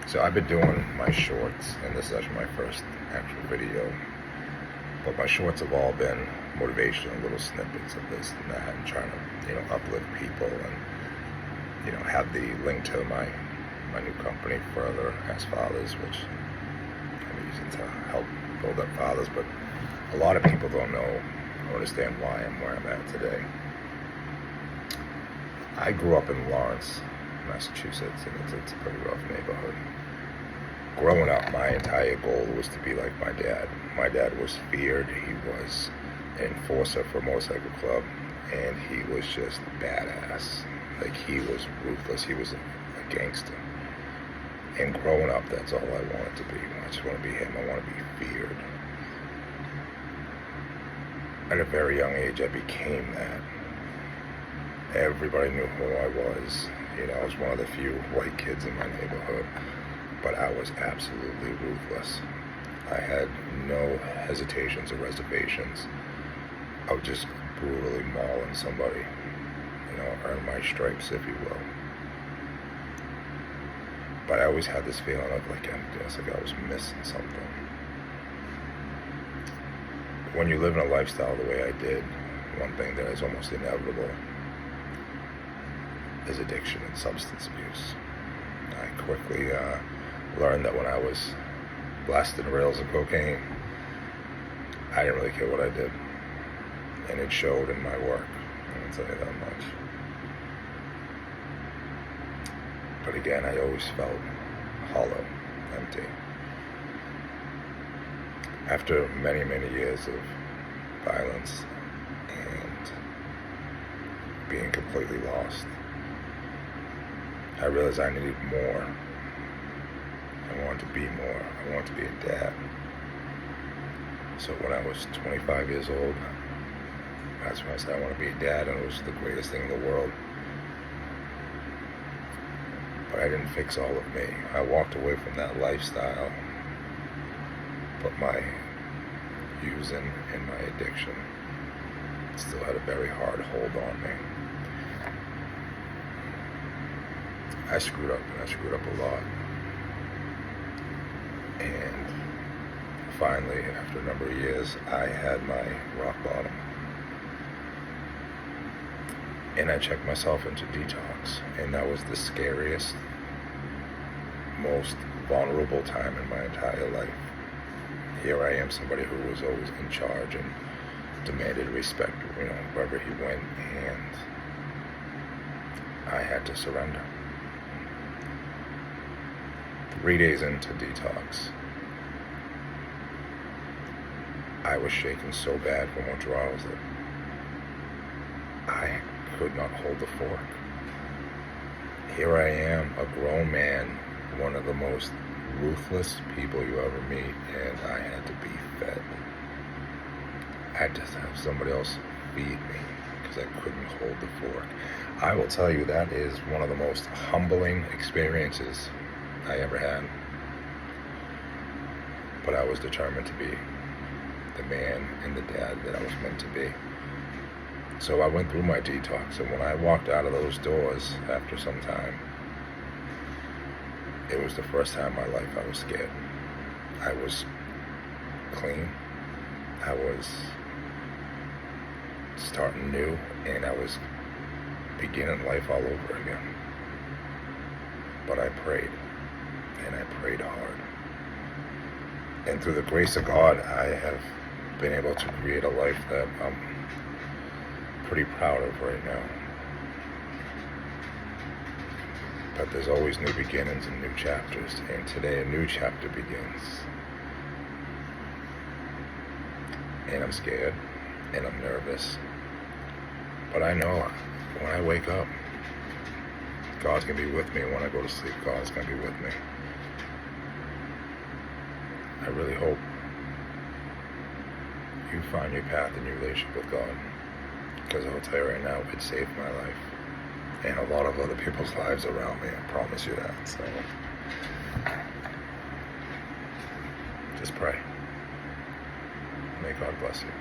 So I've been doing my shorts, and this is actually my first actual video. But my shorts have all been motivational, little snippets of this and that, and trying to, uplift people, and have the link to my new company, Further as Fathers, which I'm using to help build up fathers. But a lot of people don't know or understand why I'm where I'm at today. I grew up in Lawrence, Massachusetts, and it's a pretty rough neighborhood. Growing up, my entire goal was to be like my dad. My dad was feared. He was an enforcer for a motorcycle club, and he was just badass. Like, he was ruthless. He was a gangster. And growing up, that's all I wanted to be. I just want to be him. I want to be feared. At a very young age, I became that. Everybody knew who I was. I was one of the few white kids in my neighborhood, but I was absolutely ruthless. I had no hesitations or reservations. I would just brutally maul somebody, earn my stripes, if you will. But I always had this feeling of emptiness, like I was missing something. When you live in a lifestyle the way I did, one thing that is almost inevitable is addiction and substance abuse. I quickly learned that when I was blasting rails of cocaine, I didn't really care what I did. And it showed in my work, I'll tell you that much. But again, I always felt hollow, empty. After many, many years of violence and being completely lost, I realized I needed more. I wanted to be more. I wanted to be a dad. So when I was 25 years old, that's when I said I want to be a dad, and it was the greatest thing in the world. But I didn't fix all of me. I walked away from that lifestyle, but my using and my addiction still had a very hard hold on me. I screwed up, and I screwed up a lot. And finally, after a number of years, I had my rock bottom. And I checked myself into detox, and that was the scariest, most vulnerable time in my entire life. Here I am, somebody who was always in charge and demanded respect, wherever he went, and I had to surrender. 3 days into detox, I was shaking so bad from withdrawals that I could not hold the fork. Here I am, a grown man, one of the most ruthless people you ever meet, and I had to be fed. I had to have somebody else feed me because I couldn't hold the fork. I will tell you, that is one of the most humbling experiences I ever had. But I was determined to be the man and the dad that I was meant to be. So I went through my detox, and when I walked out of those doors after some time, it was the first time in my life I was scared. I was clean. I was starting new, and I was beginning life all over again. But I prayed, and I prayed hard. And through the grace of God, I have been able to create a life that I'm pretty proud of right now. But there's always new beginnings and new chapters, and today a new chapter begins. And I'm scared, and I'm nervous. But I know when I wake up, God's going to be with me. When I go to sleep, God's going to be with me. I really hope you find your path in your relationship with God. Because I'll tell you right now, it saved my life. And a lot of other people's lives around me, I promise you that. So, just pray. May God bless you.